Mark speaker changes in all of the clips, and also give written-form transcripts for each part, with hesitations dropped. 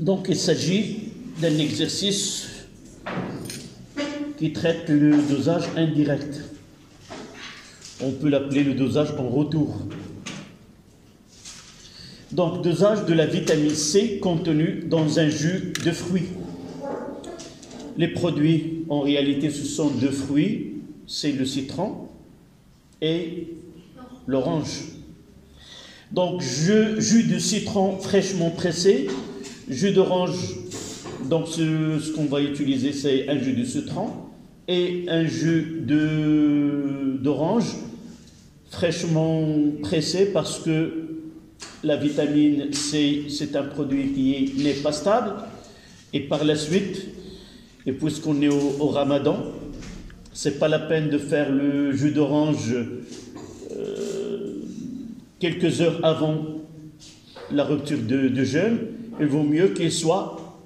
Speaker 1: Donc il s'agit d'un exercice qui traite le dosage indirect. On peut l'appeler le dosage en retour. Donc dosage de la vitamine C contenue dans un jus de fruits. Les produits, en réalité, ce sont deux fruits, c'est le citron et l'orange. Donc jus de citron fraîchement pressé, jus d'orange, donc ce qu'on va utiliser c'est un jus de citron et un jus d'orange fraîchement pressé parce que la vitamine C c'est un produit qui n'est pas stable. Et par la suite, et puisqu'on est au Ramadan, c'est pas la peine de faire le jus d'orange quelques heures avant la rupture de jeûne. Il vaut mieux qu'il soit,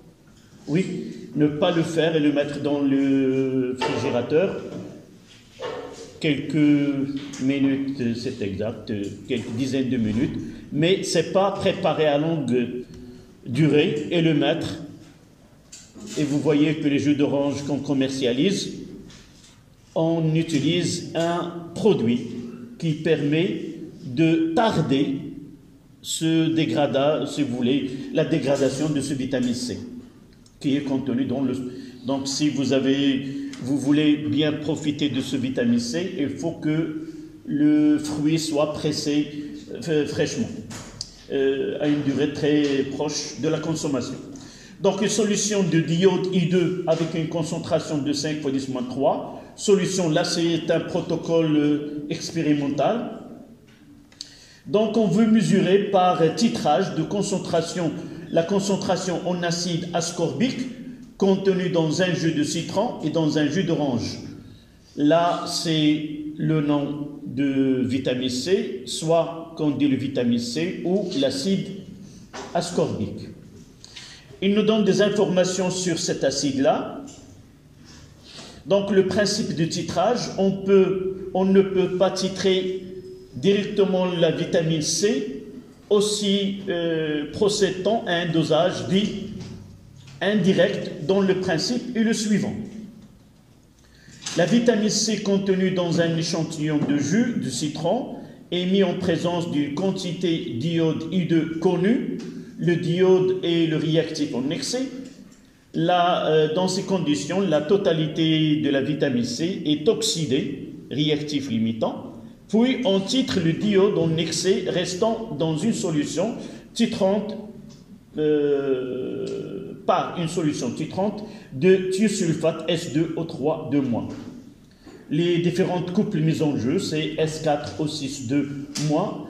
Speaker 1: ne pas le faire et le mettre dans le réfrigérateur quelques minutes, c'est exact, quelques dizaines de minutes, mais c'est pas préparer à longue durée et le mettre. Et vous voyez que les jus d'orange qu'on commercialise, on utilise un produit qui permet de tarder si vous voulez, la dégradation de ce vitamine C qui est contenu dans le... Donc si vous voulez bien profiter de ce vitamine C, il faut que le fruit soit pressé fraîchement, à une durée très proche de la consommation. Donc une solution de diode I2 avec une concentration de 5 × 10-3. Solution, là c'est un protocole expérimental. Donc on veut mesurer par titrage de concentration, la concentration en acide ascorbique contenu dans un jus de citron et dans un jus d'orange. Là c'est le nom de vitamine C, soit qu'on dit le vitamine C ou l'acide ascorbique. Il nous donne des informations sur cet acide-là. Donc le principe de titrage, on ne peut pas titrer directement la vitamine C, aussi procédant à un dosage dit indirect, dont le principe est le suivant. La vitamine C contenue dans un échantillon de jus de citron est mise en présence d'une quantité d'iode I2 connue. Le diode est le réactif en excès. Dans ces conditions, la totalité de la vitamine C est oxydée, réactif limitant. Puis on titre le diode en excès restant dans une solution titrante par une solution titrante de thiosulfate S2O3 2-. Les différentes couples mises en jeu, c'est S4O6 2-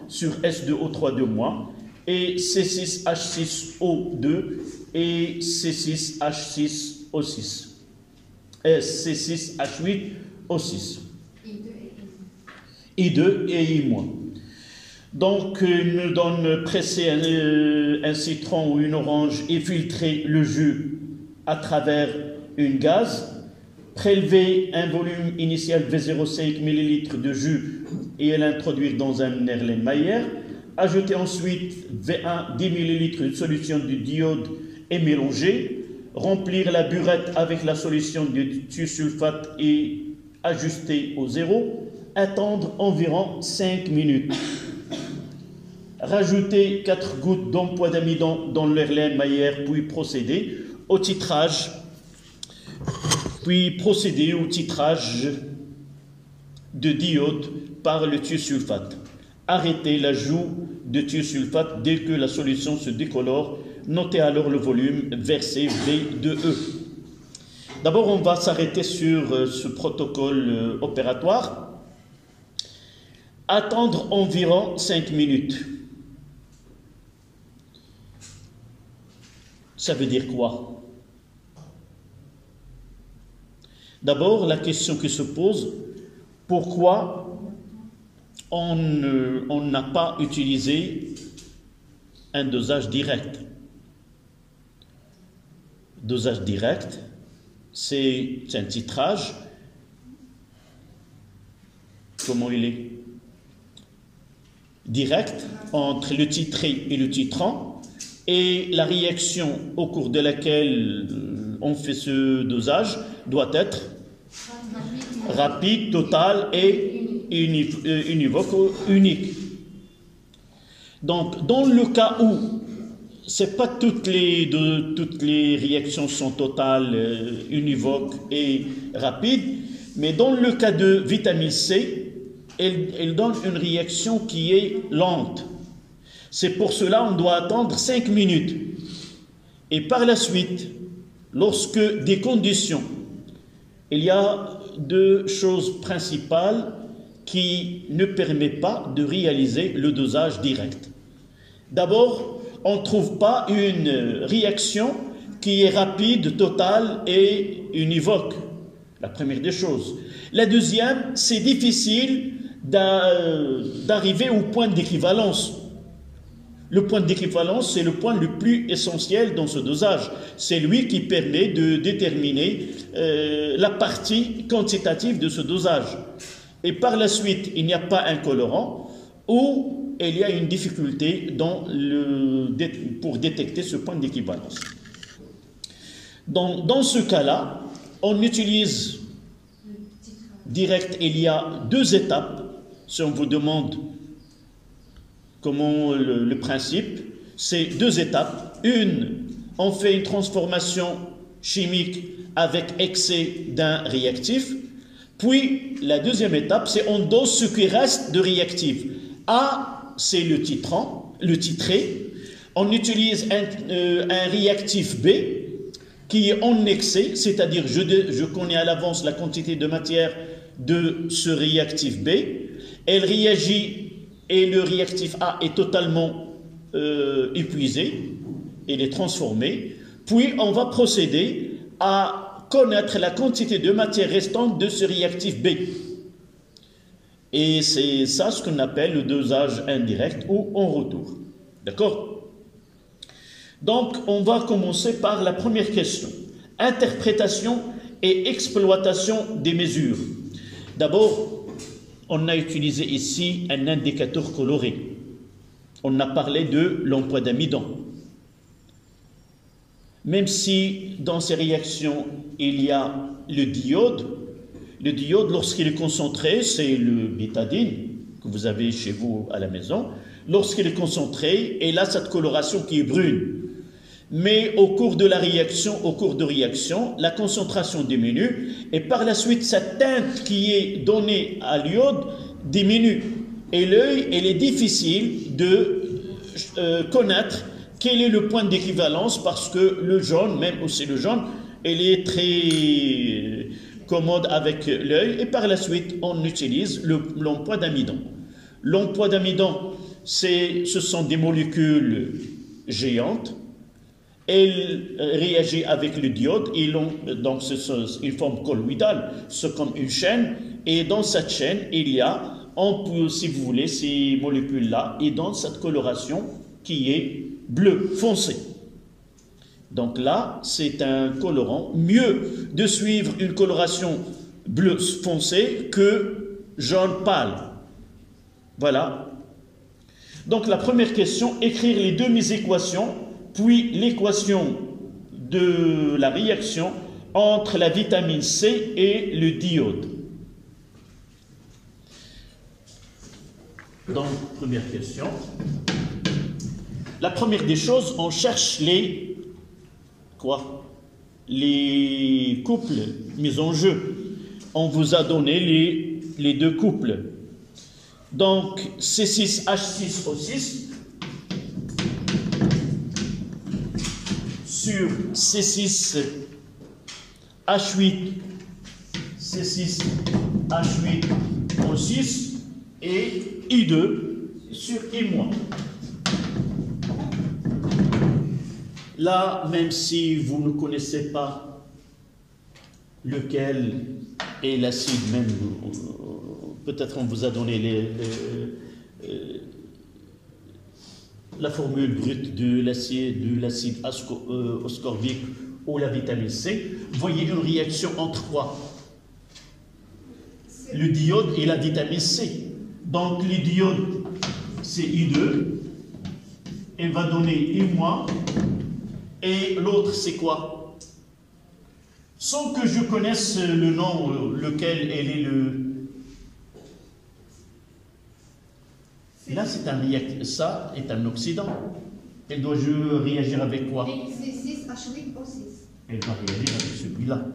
Speaker 1: sur S2O3 2- et C6H6O2 et C6H6O6. C6H8O6. I2 et I-. Donc, il nous donne presser un citron ou une orange et filtrer le jus à travers une gaze, prélever un volume initial de 0,5 ml de jus et l'introduire dans un Erlenmeyer, ajouter ensuite 10 ml de solution de diode et mélanger, remplir la burette avec la solution de thiosulfate et ajuster au zéro, attendre environ 5 minutes. Rajouter 4 gouttes d'emploi d'amidon dans l'Erlenmeyer, puis procéder au titrage de diode par le thiosulfate. Arrêter l'ajout de thiosulfate dès que la solution se décolore. Notez alors le volume versé V2E. D'abord, on va s'arrêter sur ce protocole opératoire. Attendre environ 5 minutes. Ça veut dire quoi? D'abord, la question qui se pose, pourquoi on n'a pas utilisé un dosage direct? Dosage direct, c'est un titrage. Comment il est? Direct entre le titré et le titrant. et la réaction au cours de laquelle on fait ce dosage doit être rapide, totale et unique. Donc, dans le cas où c'est pas toutes les réactions sont totales, univoques et rapides, mais dans le cas de vitamine C, elle donne une réaction qui est lente. C'est pour cela qu'on doit attendre 5 minutes. Et par la suite, lorsque des conditions, il y a deux choses principales qui ne permettent pas de réaliser le dosage direct. D'abord, on ne trouve pas une réaction qui est rapide, totale et univoque. La première des choses. La deuxième, c'est difficile d'arriver au point d'équivalence. Le point d'équivalence, c'est le point le plus essentiel dans ce dosage. C'est lui qui permet de déterminer la partie quantitative de ce dosage. Et par la suite, il n'y a pas un colorant ou il y a une difficulté pour détecter ce point d'équivalence. Dans ce cas-là, on utilise direct, il y a deux étapes. Si on vous demande comment le principe, c'est deux étapes. Une, on fait une transformation chimique avec excès d'un réactif. Puis, la deuxième étape, c'est on dose ce qui reste de réactif. A, c'est le titré. On utilise un réactif B qui est en excès, c'est-à-dire je connais à l'avance la quantité de matière de ce réactif B. Elle réagit et le réactif A est totalement épuisé, il est transformé. Puis, on va procéder à connaître la quantité de matière restante de ce réactif B. Et c'est ça ce qu'on appelle le dosage indirect ou en retour. D'accord? Donc, on va commencer par la première question. Interprétation et exploitation des mesures. D'abord, on a utilisé ici un indicateur coloré. On a parlé de l'emploi d'amidon. Même si dans ces réactions, il y a le diode, lorsqu'il est concentré, c'est le bétadine que vous avez chez vous à la maison. Lorsqu'il est concentré, il a cette coloration qui est brune. Mais au cours de réaction, la concentration diminue et par la suite, cette teinte qui est donnée à l'iode diminue. Et l'œil, il est difficile de connaître quel est le point d'équivalence parce que le jaune, même aussi le jaune, il est très commode avec l'œil et par la suite, on utilise l'emploi d'amidon. L'emploi d'amidon, ce sont des molécules géantes. Elle réagit avec le diode, donc c'est une forme colloïdale, c'est comme une chaîne, et dans cette chaîne, il y a, si vous voulez, ces molécules-là, et dans cette coloration qui est bleu foncé. Donc là, c'est un colorant. Mieux de suivre une coloration bleu foncé que jaune pâle. Voilà. Donc la première question, écrire les demi-équations, puis l'équation de la réaction entre la vitamine C et le diode. Donc, première question. La première des choses, on cherche les couples mis en jeu. On vous a donné les deux couples. Donc, C6H6O6 sur C6H8O6 et I2 sur I-. Là, même si vous ne connaissez pas lequel est l'acide, même peut-être on vous a donné la formule brute de l'acide ascorbique ou la vitamine C, voyez une réaction entre quoi? Le diode et la vitamine C. Donc, le diode, c'est I2, elle va donner I-. Et l'autre, c'est quoi? Sans que je connaisse le nom, lequel elle est le... Là, c'est un ça est un oxydant. Elle doit réagir avec quoi? Elle va réagir avec celui-là.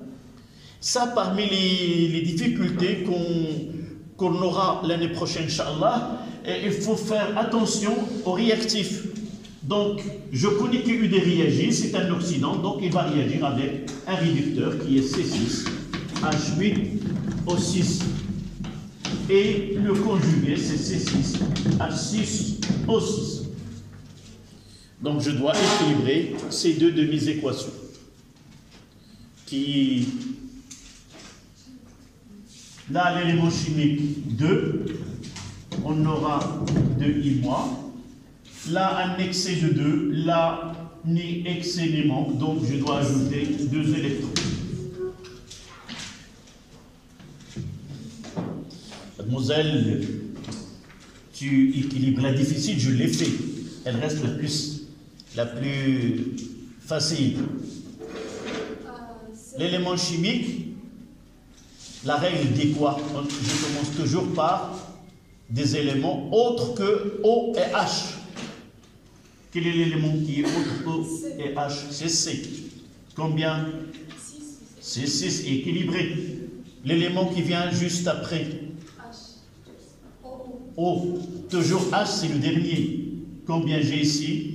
Speaker 1: Ça, parmi les difficultés qu'on aura l'année prochaine, Inch'Allah, il faut faire attention aux réactifs. Donc, je connais que UD réagit, c'est un oxydant, donc il va réagir avec un réducteur qui est C6H8O6. Et le conjugué, c'est C6H6O6. Donc, je dois équilibrer ces deux de mes équations. Là, l'élément chimique 2, on aura 2I-. Là, un excès de 2, là, ni excès ni manque, donc je dois ajouter 2 électrons. Mademoiselle, tu équilibres la difficile, je l'ai fait. Elle reste la plus facile. L'élément chimique, la règle dit quoi? Je commence toujours par des éléments autres que O et H. Quel est l'élément qui est autre que O et H? C'est C. Combien? C'est 6 équilibré. L'élément qui vient juste après? O. Toujours H, c'est le dernier. Combien j'ai ici?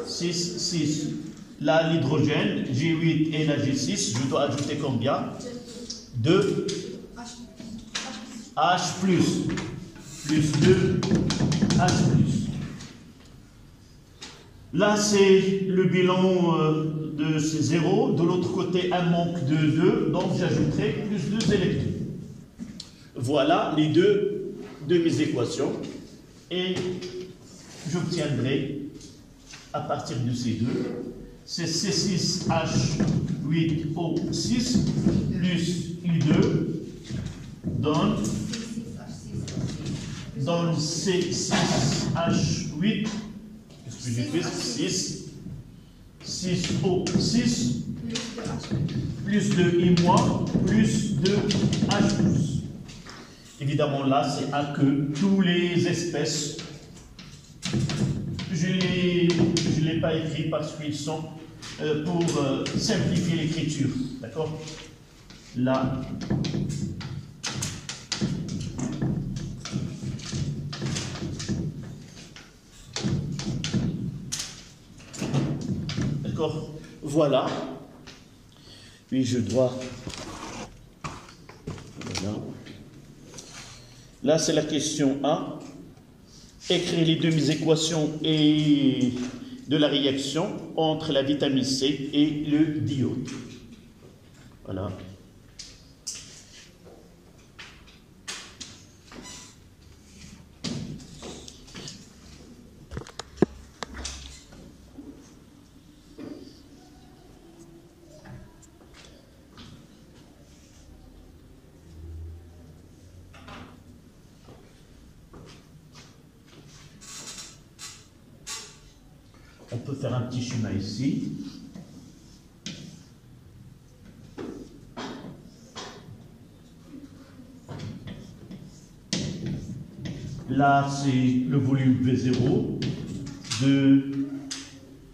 Speaker 1: 6. Là, l'hydrogène, G8 et la G6, je dois ajouter combien? 2 H plus 2 H plus. Là, c'est le bilan de ces zéros. De l'autre côté, un manque de 2, donc j'ajouterai plus 2 électrons. Voilà les deux de mes équations. Et j'obtiendrai, à partir de ces deux, c'est C6H8O6 plus I2 donne C6H8, qu'est-ce que j'ai fait? 6O6 plus 2I- plus 2H+. Évidemment, là, c'est à que tous les espèces, je ne l'ai pas écrit parce qu'ils sont pour simplifier l'écriture. D'accord? Là. D'accord? Voilà. Puis je dois... Voilà. Là, c'est la question A. Écrire les deux équations et de la réaction entre la vitamine C et le diode. Voilà. On peut faire un petit schéma ici. Là, c'est le volume V0 de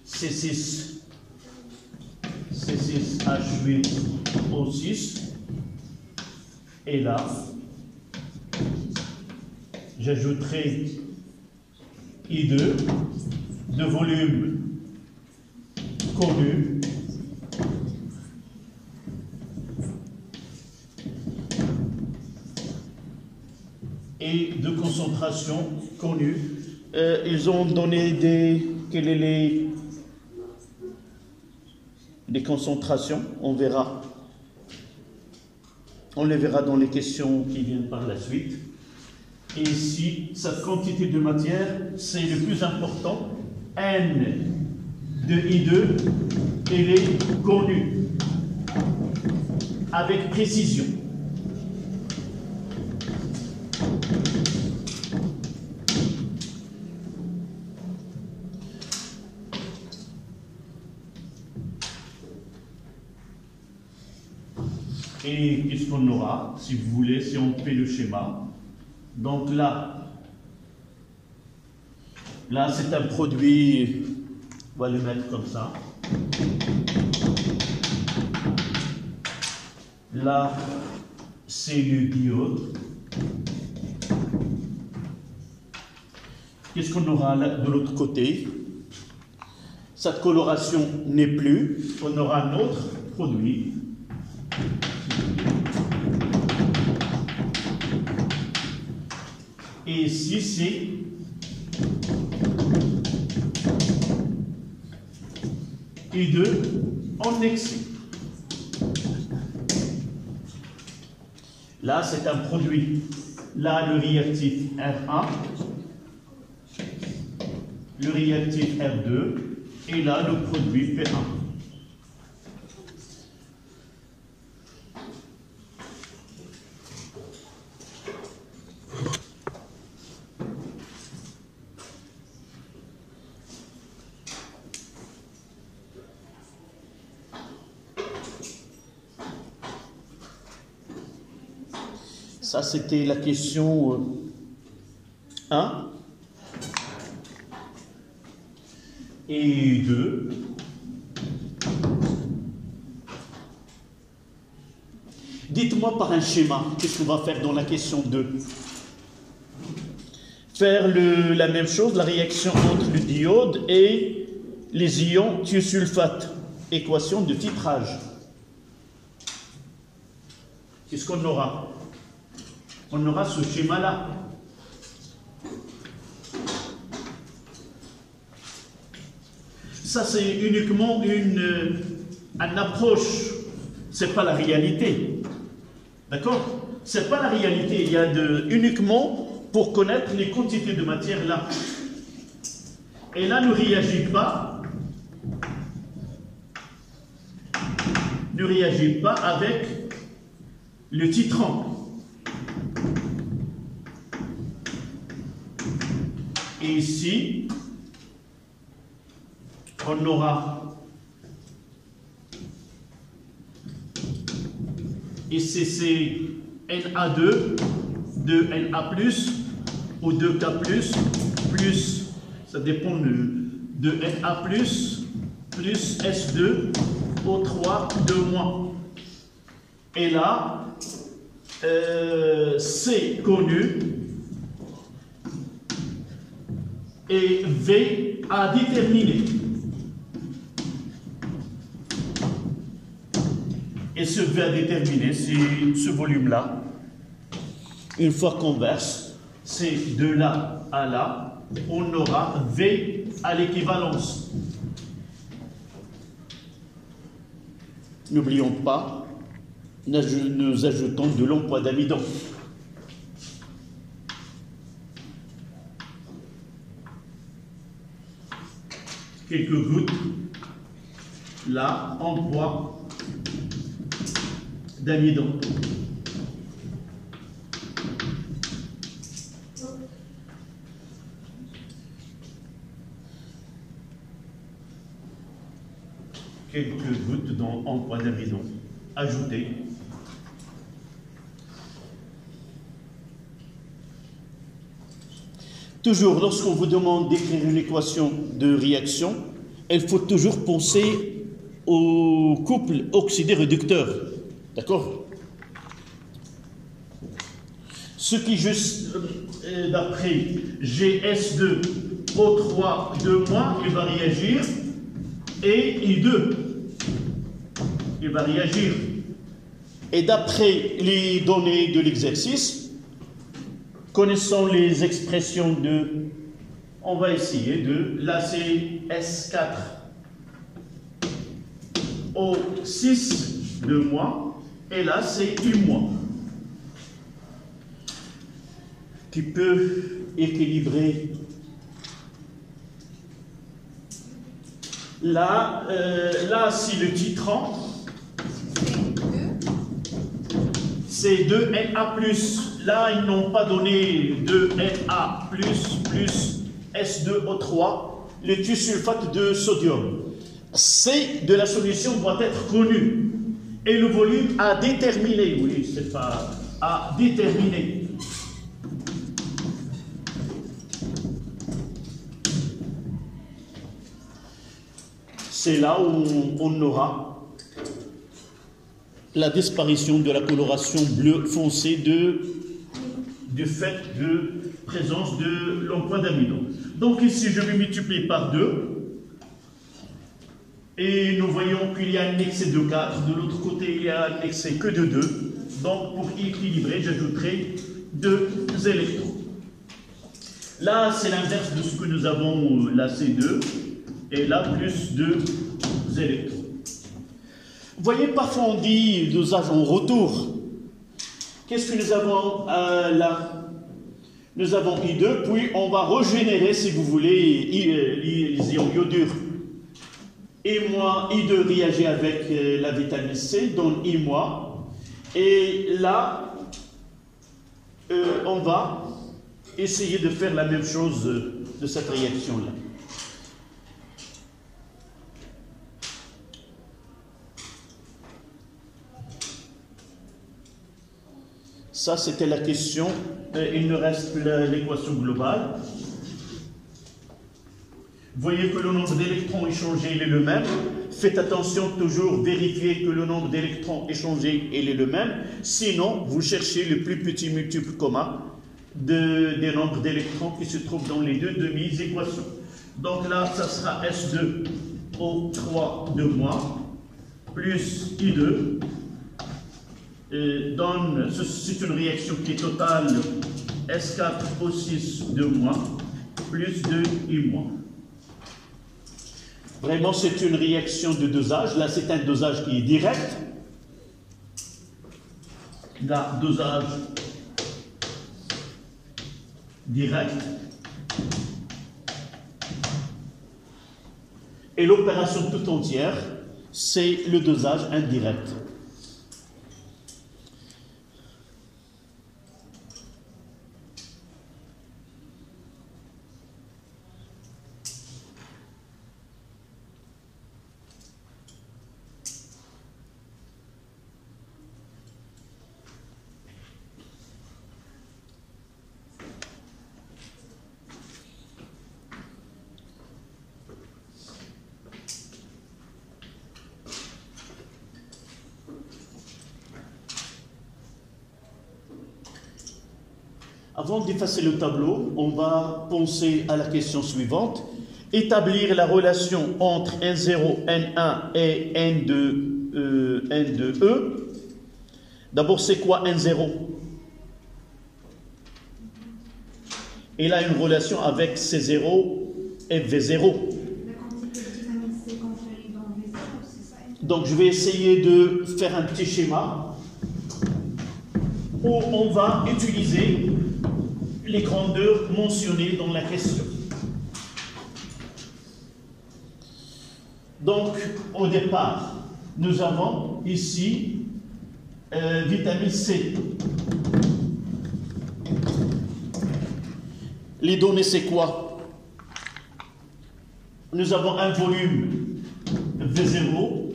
Speaker 1: C6H8O6. Et là, j'ajouterai I2 de volume connu et de concentration connue. Ils ont donné quelles sont les concentrations, on verra. On les verra dans les questions qui viennent par la suite. Et ici, cette quantité de matière, c'est le plus important. N de I2, elle est connue avec précision. Et qu'est-ce qu'on aura, si vous voulez, si on fait le schéma? Donc là c'est un produit, on va le mettre comme ça. Là, c'est le diode. Qu'est-ce qu'on aura là, de l'autre côté? Cette coloration n'est plus. On aura un autre produit. Et ici, c'est I2 en excès. Là, c'est un produit. Là, le réactif R1, le réactif R2, et là, le produit P1. Ça, c'était la question 1 et 2. Dites-moi par un schéma, qu'est-ce qu'on va faire dans la question 2? Faire la même chose, la réaction entre le diode et les ions thiosulfate. Équation de titrage. Qu'est-ce qu'on aura? On aura ce schéma-là. Ça, c'est uniquement une approche. Ce n'est pas la réalité. D'accord? Ce n'est pas la réalité. Il y a uniquement pour connaître les quantités de matière là. Et là, ne réagit pas. Ne réagit pas avec le titrant. Et ici, on aura ici c'est Na2, 2Na+, ou 2K+, plus, ça dépend de Na+, plus S2, O3, 2-. Et là, c'est connu. Et V à déterminer. Et ce V à déterminer, c'est ce volume-là. Une fois qu'on verse, c'est de là à là, on aura V à l'équivalence. N'oublions pas, nous ajoutons de l'emploi d'amidon. Quelques gouttes, là, en poids d'amidon. Quelques gouttes en poids d'amidon ajoutées. Toujours, lorsqu'on vous demande d'écrire une équation de réaction, il faut toujours penser au couple oxydé-réducteur. D'accord? Ce qui, juste d'après GS2, O3, 2-, il va réagir, et I2, il va réagir. Et d'après les données de l'exercice, connaissant les expressions de, on va essayer de, là c'est S4, O6, 2-, et là c'est I-, qui peut équilibrer. Là, si le titrant, c'est 2Na+. Là, ils n'ont pas donné 2Na+, plus S2O3, le thiosulfate de sodium. C de la solution doit être connu. Et le volume à déterminer, oui, c'est pas à déterminer. C'est là où on aura la disparition de la coloration bleu foncé du fait de présence de l'emploi d'amidon. Donc ici, je vais multiplier par 2. Et nous voyons qu'il y a un excès de 4. De l'autre côté, il y a un excès que de 2. Donc, pour équilibrer, j'ajouterai 2 électrons. Là, c'est l'inverse de ce que nous avons là, c'est 2. Et là, plus 2 électrons. Vous voyez, parfois on dit dosage en retour. Qu'est-ce que nous avons là? Nous avons I2, puis on va régénérer, si vous voulez, les ions iodures. I2 réagit avec la vitamine C, donne I-. Et là, on va essayer de faire la même chose de cette réaction-là. Ça, c'était la question. Il nous reste l'équation globale. Vous voyez que le nombre d'électrons échangés il est le même. Faites attention, toujours vérifier que le nombre d'électrons échangés il est le même. Sinon, vous cherchez le plus petit multiple commun des nombres d'électrons qui se trouvent dans les deux demi-équations. Donc là, ça sera S2 O3 de moins plus I2. C'est une réaction qui est totale S4 O6 de moins plus 2 I-. Vraiment, c'est une réaction de dosage. Là, c'est un dosage qui est direct. Là, dosage direct. Et l'opération tout entière, c'est le dosage indirect. Avant d'effacer le tableau, on va penser à la question suivante. Établir la relation entre N0, N1 et N2E. D'abord, c'est quoi N0? Il a une relation avec C0 et V0. Donc, je vais essayer de faire un petit schéma où on va utiliser les grandeurs mentionnées dans la question. Donc, au départ, nous avons ici vitamine C. Les données, c'est quoi? Nous avons un volume V0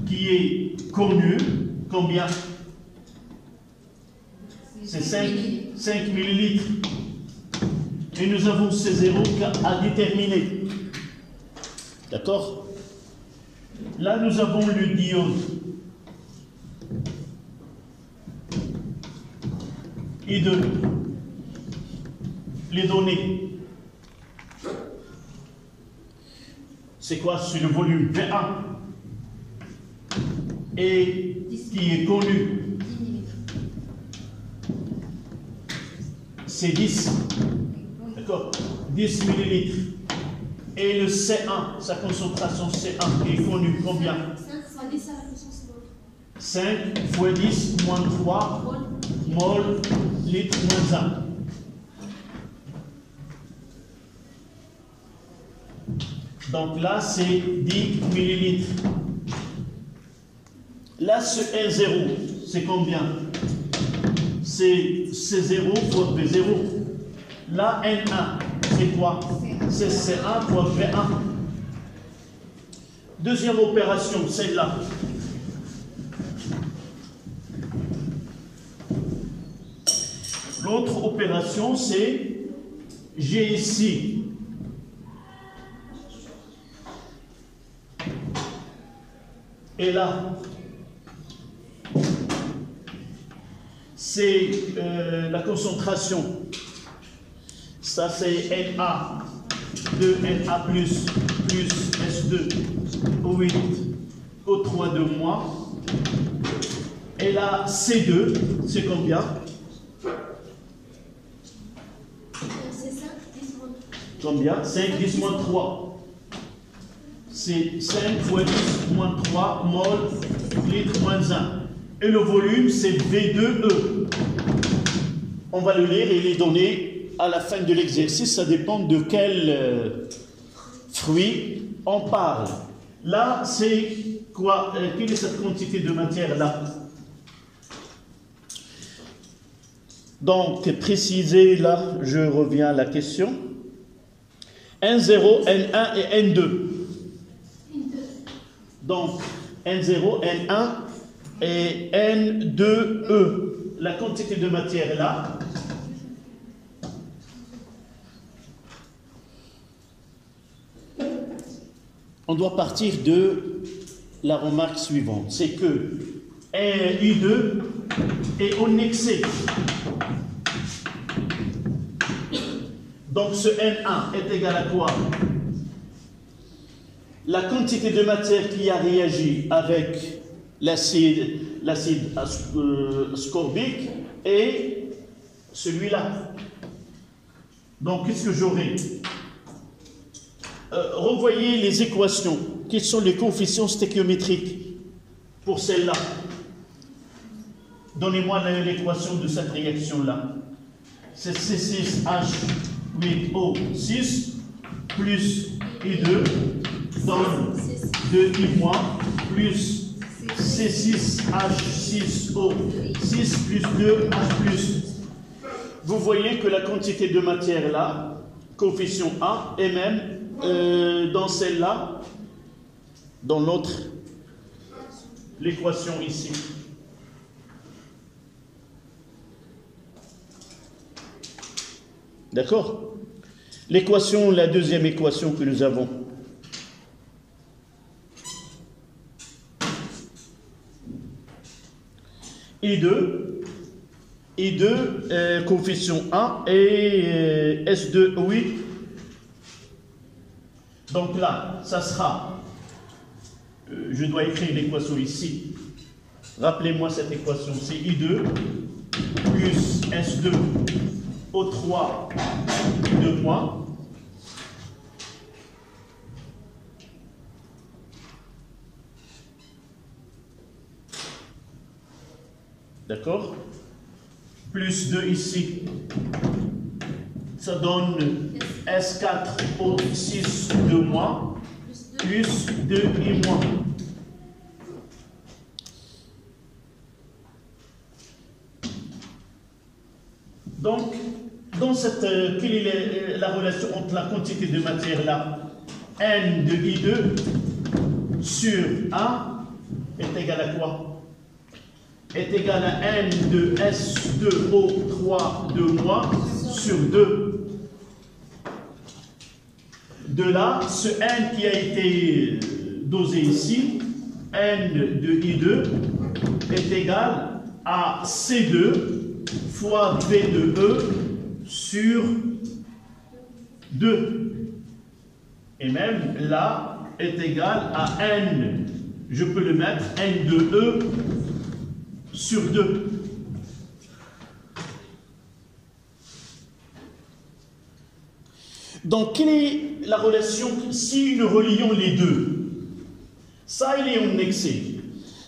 Speaker 1: qui est connu. Combien? C'est 5 millilitres. Et nous avons C0 à déterminer. D'accord? Là, nous avons le diode. I2. Les données. C'est quoi? C'est le volume V1. Et qui est connu. C'est 10. D'accord? 10 millilitres. Et le C1, sa concentration C1 est connue combien? 5 fois 10 moins 3 mol litre moins 1. Donc là, c'est 10 millilitres. Là, ce N0, c'est combien? C'est C0 fois V0. Là, N1, c'est quoi? C'est C1 fois V1. Deuxième opération, celle-là. L'autre opération, c'est j'ai ici et là, c'est la concentration. Ça, c'est Na, 2Na plus S2, O8, O3 de moins. Et là, C2, c'est combien?
Speaker 2: C'est 5, 10 moins.
Speaker 1: Combien? 5, 10 moins 3. C'est 5 fois 10 moins 3 mol litre moins 1. Et le volume, c'est V2E. On va le lire et les donner à la fin de l'exercice. Ça dépend de quel fruit on parle. Là, c'est quoi? Quelle est cette quantité de matière là? Donc, précisez là, je reviens à la question. N0, N1 et N2. Donc, N0, N1 et N2E. La quantité de matière là. On doit partir de la remarque suivante. C'est que I2 est en excès. Donc ce N1 est égal à quoi? La quantité de matière qui a réagi avec l'acide ascorbique et celui-là. Donc qu'est-ce que j'aurai? Revoyez les équations. Quels sont les coefficients stéchiométriques pour celle-là? Donnez-moi l'équation de cette réaction-là. C'est C6H8O6 plus I2 donne 2I- plus C6H6O6 plus 2H+. Vous voyez que la quantité de matière là, coefficient A, est même dans celle-là, dans l'autre, l'équation ici. D'accord? L'équation, la deuxième équation que nous avons. I2, coefficient A et S2O8. Donc là, ça sera, je dois écrire l'équation ici. Rappelez-moi cette équation, c'est I2 plus S2 O3 de moins. D'accord? Plus 2 ici. Ça donne S4 O6 de moins. Plus 2I-. Donc, dans cette, quelle est la relation entre la quantité de matière là? N de I2 sur A est égal à quoi? Est égal à N de S2O3 de moins sur 2. De là, ce N qui a été dosé ici, N de I2, est égal à C2 fois V de E sur 2. Et même là est égal à N, je peux le mettre, N de E sur 2. Donc, quelle est la relation si nous relions les deux? Ça, il est en excès.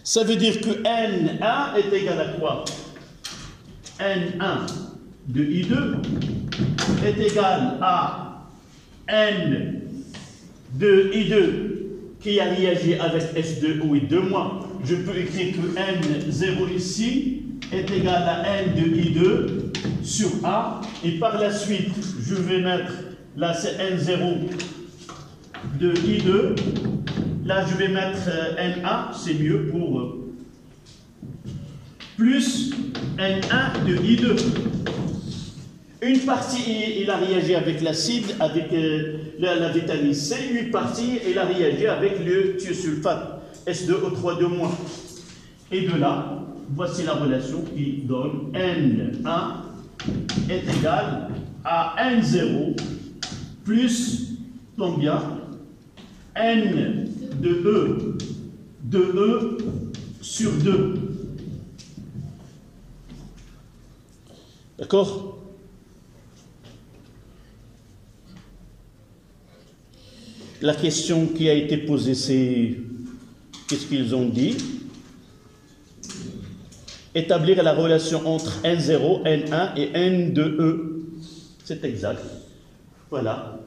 Speaker 1: Ça veut dire que N1 est égal à quoi? N1 de I2 est égal à N de I2 qui a réagi avec S2O8 de moins. Je peux écrire que N0 ici est égal à N de I2 sur A. Et par la suite, je vais mettre, là c'est N0 de I2. Là, je vais mettre NA, c'est mieux pour plus N1 de I2. Une partie, il a réagi avec l'acide, avec la vitamine C. Une partie, il a réagi avec le thiosulfate, S2O3 2-. Et de là, voici la relation qui donne N1 est égal à N0 plus combien? N de E sur 2. D'accord? La question qui a été posée, c'est qu'est-ce qu'ils ont dit? Établir la relation entre N0, N1 et N de E. C'est exact. Voilà.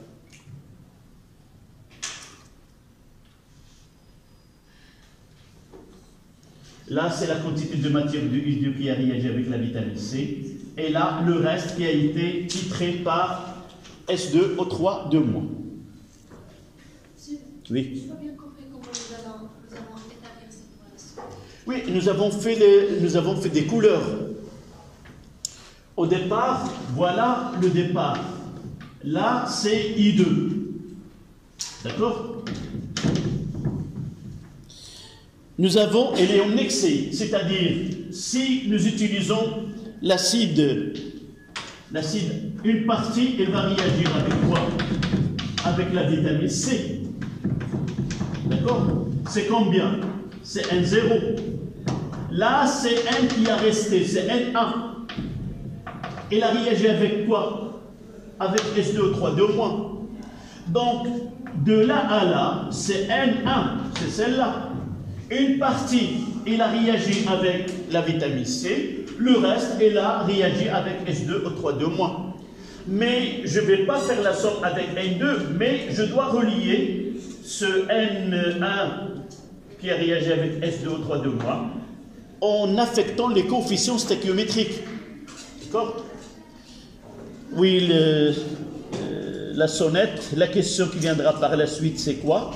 Speaker 1: Là, c'est la quantité de matière de U2 qui a réagi avec la vitamine C. Et là, le reste qui a été titré par S2O3 2-. Oui.
Speaker 2: Je n'ai pas bien compris comment nous allons établir cette relation.
Speaker 1: Oui, nous avons fait des couleurs. Au départ, voilà le départ. Là, c'est I2. D'accord? Nous avons, elle est en excès, c'est-à-dire, si nous utilisons l'acide, une partie, elle va réagir avec quoi? Avec la vitamine C. D'accord? C'est combien? C'est N0. Là, c'est N qui a resté, c'est N1. Elle a réagi avec quoi? Avec S2O3 2-. Donc, de là à là, c'est N1, c'est celle-là. Une partie, elle a réagi avec la vitamine C, le reste, elle a réagi avec S2O3 2-. Mais je ne vais pas faire la somme avec N2, mais je dois relier ce N1 qui a réagi avec S2O3 2-, en affectant les coefficients stéchiométriques. D'accord? Oui, la sonnette, la question qui viendra par la suite, c'est quoi?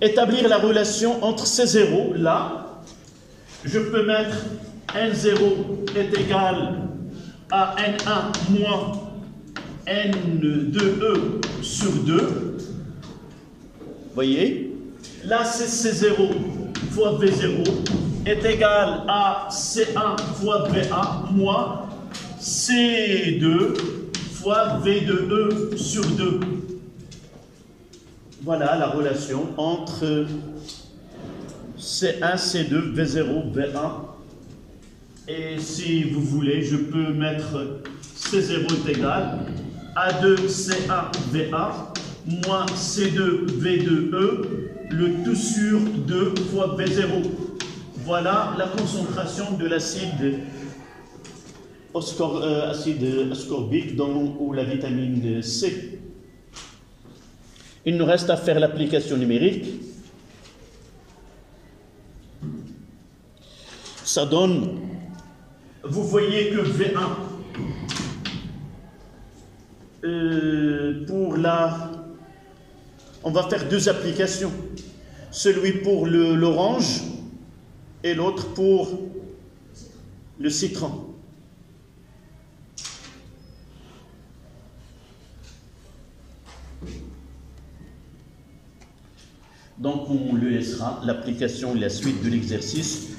Speaker 1: Établir la relation entre ces zéros, là, je peux mettre N0 est égal à N1 moins N2E sur 2. Voyez? Là, c'est C0 fois V0 est égal à C1 fois VA moins C2 fois V2E sur 2. Voilà la relation entre C1, C2, V0, V1. Et si vous voulez, je peux mettre C0 est égal à A2, C1, VA, moins C2, V2E, le tout sur 2 fois V0. Voilà la concentration de l'acide ascorbique ou la vitamine C. Il nous reste à faire l'application numérique. Ça donne, vous voyez que V1, on va faire deux applications. Celui pour l'orange et l'autre pour le citron. Donc on le laissera, l'application et la suite de l'exercice.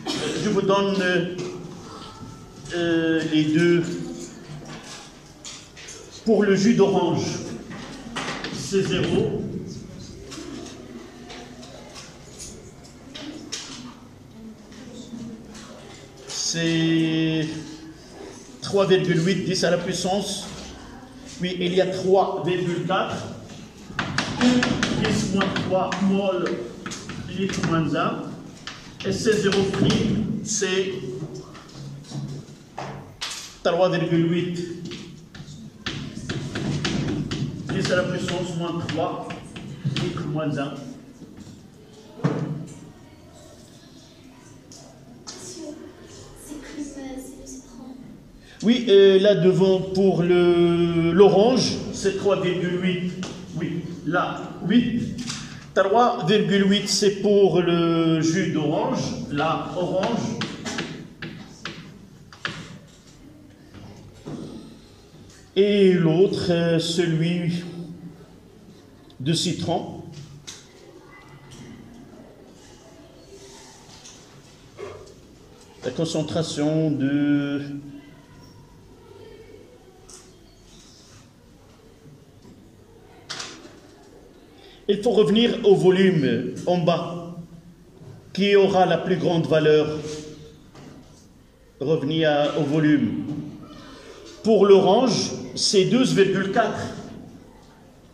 Speaker 1: Je vous donne les deux. Pour le jus d'orange, c'est 0. C'est 3,8, 10 à la puissance. Oui, il y a 3,4. 10 moins 3 mol litre moins 1. Et c'est 0 prime, c'est 3,8. 10 à la puissance moins 3 litre moins 1. Oui, là devant pour l'orange, c'est 3,8. Oui, là, 8. 3,8 c'est pour le jus d'orange, la orange. Et l'autre, celui de citron. La concentration de... Il faut revenir au volume en bas, qui aura la plus grande valeur. Revenir au volume. Pour l'orange, c'est 2,4.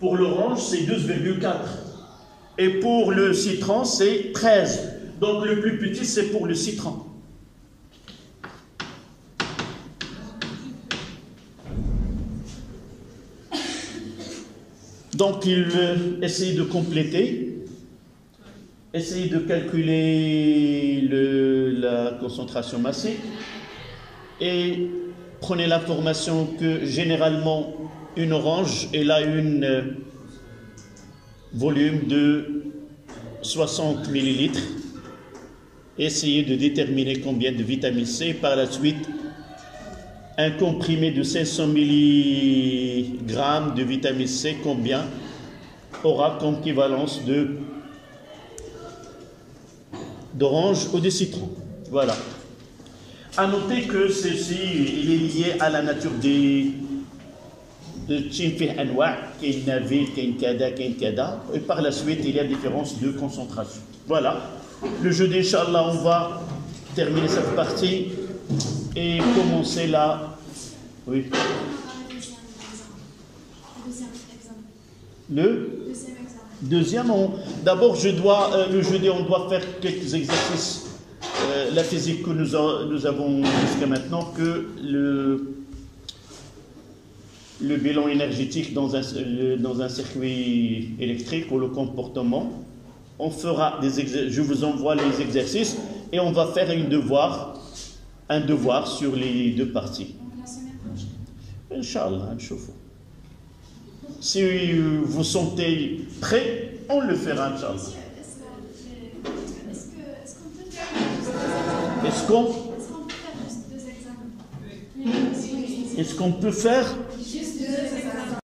Speaker 1: Pour l'orange, c'est 2,4. Et pour le citron, c'est 13. Donc le plus petit, c'est pour le citron. Donc il essaye de compléter, essaye de calculer la concentration massique et prenez l'information que généralement une orange elle a un volume de 60 millilitres. Essayez de déterminer combien de vitamine C. Par la suite, un comprimé de 500 mg de vitamine C, combien aura comme équivalence d'orange ou de citron. Voilà. À noter que ceci il est lié à la nature de Tchinfih Anwa, qui n'avait qu'un kada, et par la suite il y a différence de concentration. Voilà. Le jeudi, Inch'Allah, on va terminer cette partie et commencer là. Oui. Le deuxième, d'abord, le jeudi, on doit faire quelques exercices. La physique que nous avons jusqu'à maintenant, que le bilan énergétique dans un circuit électrique ou le comportement. On fera des exercices, je vous envoie les exercices et on va faire un devoir sur les deux parties.
Speaker 2: Donc la semaine prochaine.
Speaker 1: Inch'Allah, Inch'Allah. Si vous sentez prêt, on le fera, Inch'Allah.
Speaker 2: Est-ce qu'on peut faire juste
Speaker 1: Est-ce qu'on peut faire